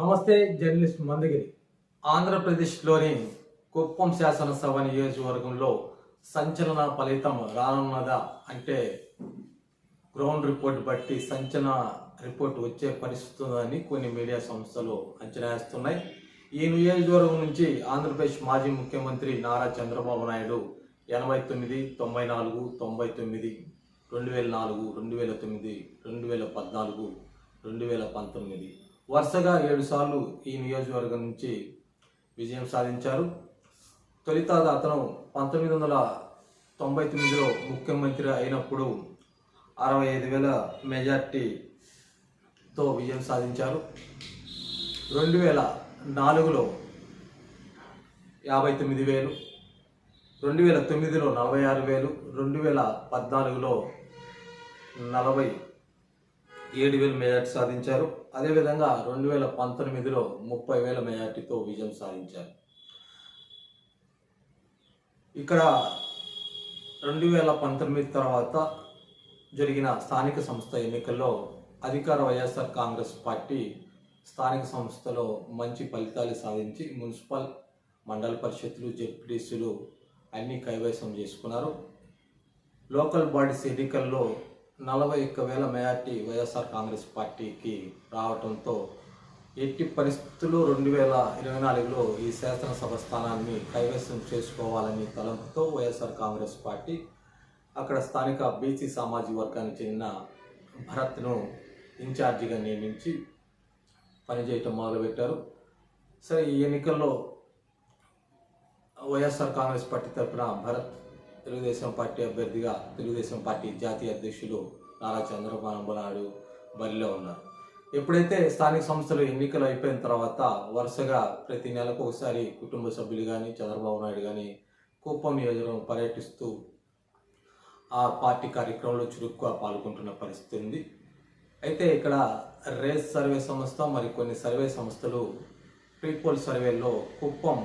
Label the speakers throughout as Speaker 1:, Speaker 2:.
Speaker 1: నమస్తే, జర్నలిస్ట్ మందగిరి. ఆంధ్రప్రదేశ్లోని కుప్పం శాసనసభ నియోజకవర్గంలో సంచలన ఫలితం రానున్నదా అంటే గ్రౌండ్ రిపోర్ట్ బట్టి సంచలన రిపోర్ట్ వచ్చే పరిస్థితి ఉందని కొన్ని మీడియా సంస్థలు అంచనా వేస్తున్నాయి. ఈ నియోజకవర్గం నుంచి ఆంధ్రప్రదేశ్ మాజీ ముఖ్యమంత్రి నారా చంద్రబాబు నాయుడు 89, 94, 99, 2004, 2009, 2014, 2019 వరుసగా 7 సార్లు ఈ నియోజకవర్గం నుంచి విజయం సాధించారు. తొలిత అతను 1999లో ముఖ్యమంత్రి అయినప్పుడు 65,000 మెజార్టీతో విజయం సాధించారు. 2004లో 59,000, 2009లో 46,000, 2014లో 47,000 మెజార్టీ సాధించారు. అదేవిధంగా 2019లో 30,000 మెజార్టీతో విజయం సాధించారు. ఇక్కడ 2019 తర్వాత జరిగిన స్థానిక సంస్థ ఎన్నికల్లో అధికార వైఎస్ఆర్ కాంగ్రెస్ పార్టీ స్థానిక సంస్థలో మంచి ఫలితాలు సాధించి మున్సిపల్, మండల పరిషత్తులు, జెడ్పీటీసీలు అన్నీ కైవసం చేసుకున్నారు. లోకల్ బాడీస్ ఎన్నికల్లో 41,000 మెజార్టీ వైఎస్ఆర్ కాంగ్రెస్ పార్టీకి రావడంతో ఎట్టి పరిస్థితుల్లో 2024లో ఈ శాసనసభ స్థానాన్ని కైవసం చేసుకోవాలని తలంపుతో వైఎస్ఆర్ కాంగ్రెస్ పార్టీ అక్కడ స్థానిక బీసీ సామాజిక వర్గానికి చెందిన భరత్ను ఇన్ఛార్జిగా నియమించి పనిచేయటం మొదలుపెట్టారు. సరే, ఈ ఎన్నికల్లో వైఎస్ఆర్ కాంగ్రెస్ పార్టీ తరఫున భరత్ తెలుగుదేశం పార్టీ అభ్యర్థిగా తెలుగుదేశం పార్టీ జాతీయ అధ్యక్షులు నారా చంద్రబాబు నాయుడు బరిలో ఉన్నారు. ఎప్పుడైతే స్థానిక సంస్థలు ఎన్నికలు అయిపోయిన తర్వాత వరుసగా ప్రతి నెలకు ఒకసారి కుటుంబ సభ్యులు కానీ చంద్రబాబు నాయుడు కానీ కుప్పం నియోజకవర్గం పర్యటిస్తూ ఆ పార్టీ కార్యక్రమంలో చురుగ్గా పాల్గొంటున్న పరిస్థితి ఉంది. అయితే ఇక్కడ రేస్ సర్వే సంస్థ మరి కొన్ని సర్వే సంస్థలు ప్రీపోల్ సర్వేలో కుప్పం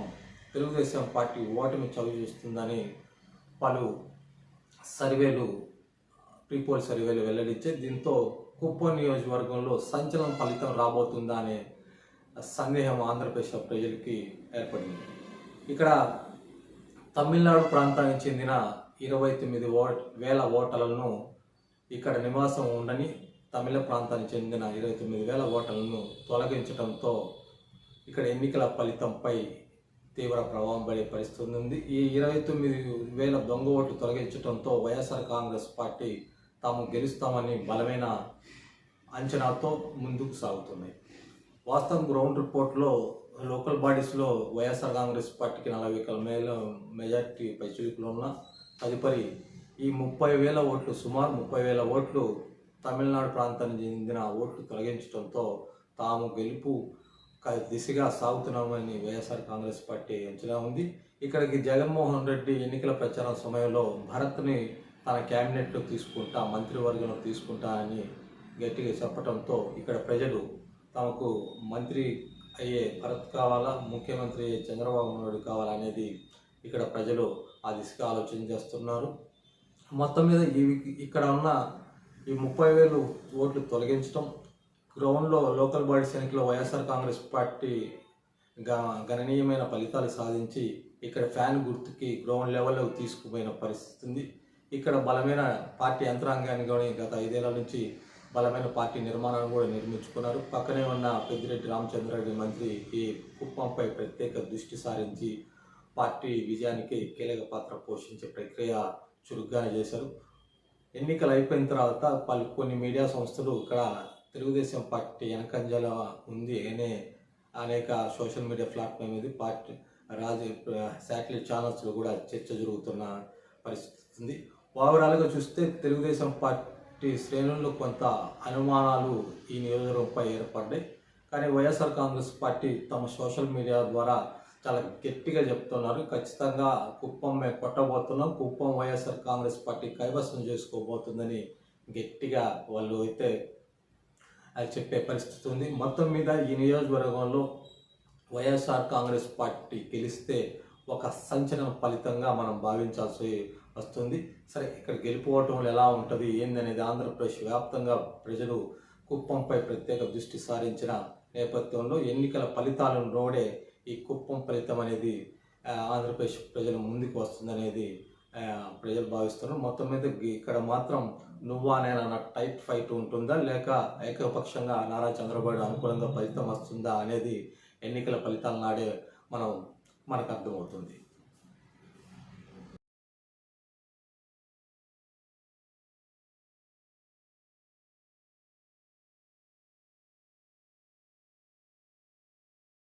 Speaker 1: తెలుగుదేశం పార్టీ ఓటమి చవిచూస్తుందని పలు సర్వేలు ప్రీపోల్ సర్వేలు వెల్లడించే దీంతో కుప్పం నియోజకవర్గంలో సంచలన ఫలితం రాబోతుందా అనే సందేహం ఆంధ్రప్రదేశ్ ప్రజలకి ఏర్పడింది. ఇక్కడ తమిళనాడు ప్రాంతానికి చెందిన 29,000 ఓటర్లను ఇక్కడ నివాసం ఉండని తమిళ ప్రాంతానికి చెందిన 29,000 ఓటర్లను తొలగించడంతో ఇక్కడ ఎన్నికల ఫలితంపై తీవ్ర ప్రభావం పడే పరిస్థితి ఉంది. ఈ 29,000 దొంగ ఓట్లు తొలగించడంతో వైఎస్ఆర్ కాంగ్రెస్ పార్టీ తాము గెలుస్తామని బలమైన అంచనాతో ముందుకు సాగుతున్నాయి. వాస్తవం గ్రౌండ్ రిపోర్ట్లో లోకల్ బాడీస్లో వైఎస్ఆర్ కాంగ్రెస్ పార్టీకి 40,000 మెజార్టీ పైచిలుకులో ఉన్న తదుపరి ఈ 30,000 ఓట్లు, సుమారు 30,000 ఓట్లు తమిళనాడు ప్రాంతానికి చెందిన ఓట్లు తొలగించడంతో తాము గెలుపు దిశగా సాగుతున్నామని వైఎస్ఆర్ కాంగ్రెస్ పార్టీ అంచనా ఉంది. ఇక్కడికి జగన్మోహన్ రెడ్డి ఎన్నికల ప్రచారం సమయంలో భరత్ని తన క్యాబినెట్లో తీసుకుంటా, మంత్రివర్గంలో తీసుకుంటా అని గట్టిగా చెప్పడంతో ఇక్కడ ప్రజలు తమకు మంత్రి అయ్యే భరత్ కావాలా, ముఖ్యమంత్రి అయ్యే చంద్రబాబు నాయుడు కావాలా అనేది ఇక్కడ ప్రజలు ఆ దిశగా ఆలోచన చేస్తున్నారు. మొత్తం మీద ఇక్కడ ఉన్న ఈ 30,000 ఓట్లు తొలగించడం, గ్రౌండ్లో లోకల్ బాడీస్ ఎన్నికల్లో వైఎస్ఆర్ కాంగ్రెస్ పార్టీ గణనీయమైన ఫలితాలు సాధించి ఇక్కడ ఫ్యాన్ గుర్తుకి గ్రౌండ్ లెవెల్లో తీసుకుపోయిన పరిస్థితి ఉంది. ఇక్కడ బలమైన పార్టీ యంత్రాంగాన్ని కానీ గత 5 ఏళ్ల నుంచి బలమైన పార్టీ నిర్మాణాన్ని కూడా నిర్మించుకున్నారు. పక్కనే ఉన్న పెద్దిరెడ్డి రామచంద్రారెడ్డి మంత్రి ఈ కుప్పంపై ప్రత్యేక దృష్టి సారించి పార్టీ విజయానికి కీలక పాత్ర పోషించే ప్రక్రియ చురుగ్గానే చేశారు. ఎన్నికలు అయిపోయిన తర్వాత కొన్ని మీడియా సంస్థలు ఇక్కడ తెలుగుదేశం పార్టీ వెనకంజల ఉంది అనే అనేక సోషల్ మీడియా ప్లాట్ఫామ్ మీద పార్టీ శాటిలైట్ ఛానల్స్లో కూడా చర్చ జరుగుతున్న పరిస్థితి ఉంది. ఓవరాల్గా చూస్తే తెలుగుదేశం పార్టీ శ్రేణుల్లో కొంత అనుమానాలు ఈ నియోజకవర్గంపై ఏర్పడ్డాయి. కానీ వైఎస్ఆర్ కాంగ్రెస్ పార్టీ తమ సోషల్ మీడియా ద్వారా చాలా గట్టిగా చెప్తున్నారు, ఖచ్చితంగా కుప్పం మేము కొట్టబోతున్నాం, కుప్పం వైఎస్ఆర్ కాంగ్రెస్ పార్టీ కైవసం చేసుకోబోతుందని గట్టిగా వాళ్ళు అయితే అది చెప్పే పరిస్థితి ఉంది. మొత్తం మీద ఈ నియోజకవర్గంలో వైఎస్ఆర్ కాంగ్రెస్ పార్టీ గెలిస్తే ఒక సంచలన ఫలితంగా మనం భావించాల్సి వస్తుంది. సరే, ఇక్కడ గెలుపోవటంలో ఎలా ఉంటుంది ఏందనేది ఆంధ్రప్రదేశ్ వ్యాప్తంగా ప్రజలు కుప్పంపై ప్రత్యేక దృష్టి సారించిన నేపథ్యంలో ఎన్నికల ఫలితాలను నోడే ఈ కుప్పం ఫలితం అనేది ఆంధ్రప్రదేశ్ ప్రజల ముందుకు వస్తుందనేది ప్రజలు భావిస్తున్నారు. మొత్తం మీద ఇక్కడ మాత్రం నువ్వా నేను అన్న టైప్ ఫైట్ ఉంటుందా, లేక ఏకపక్షంగా నారా చంద్రబాబు అనుకూలంగా ఫలితం వస్తుందా అనేది ఎన్నికల ఫలితాల నాడే మనకు అర్థమవుతుంది.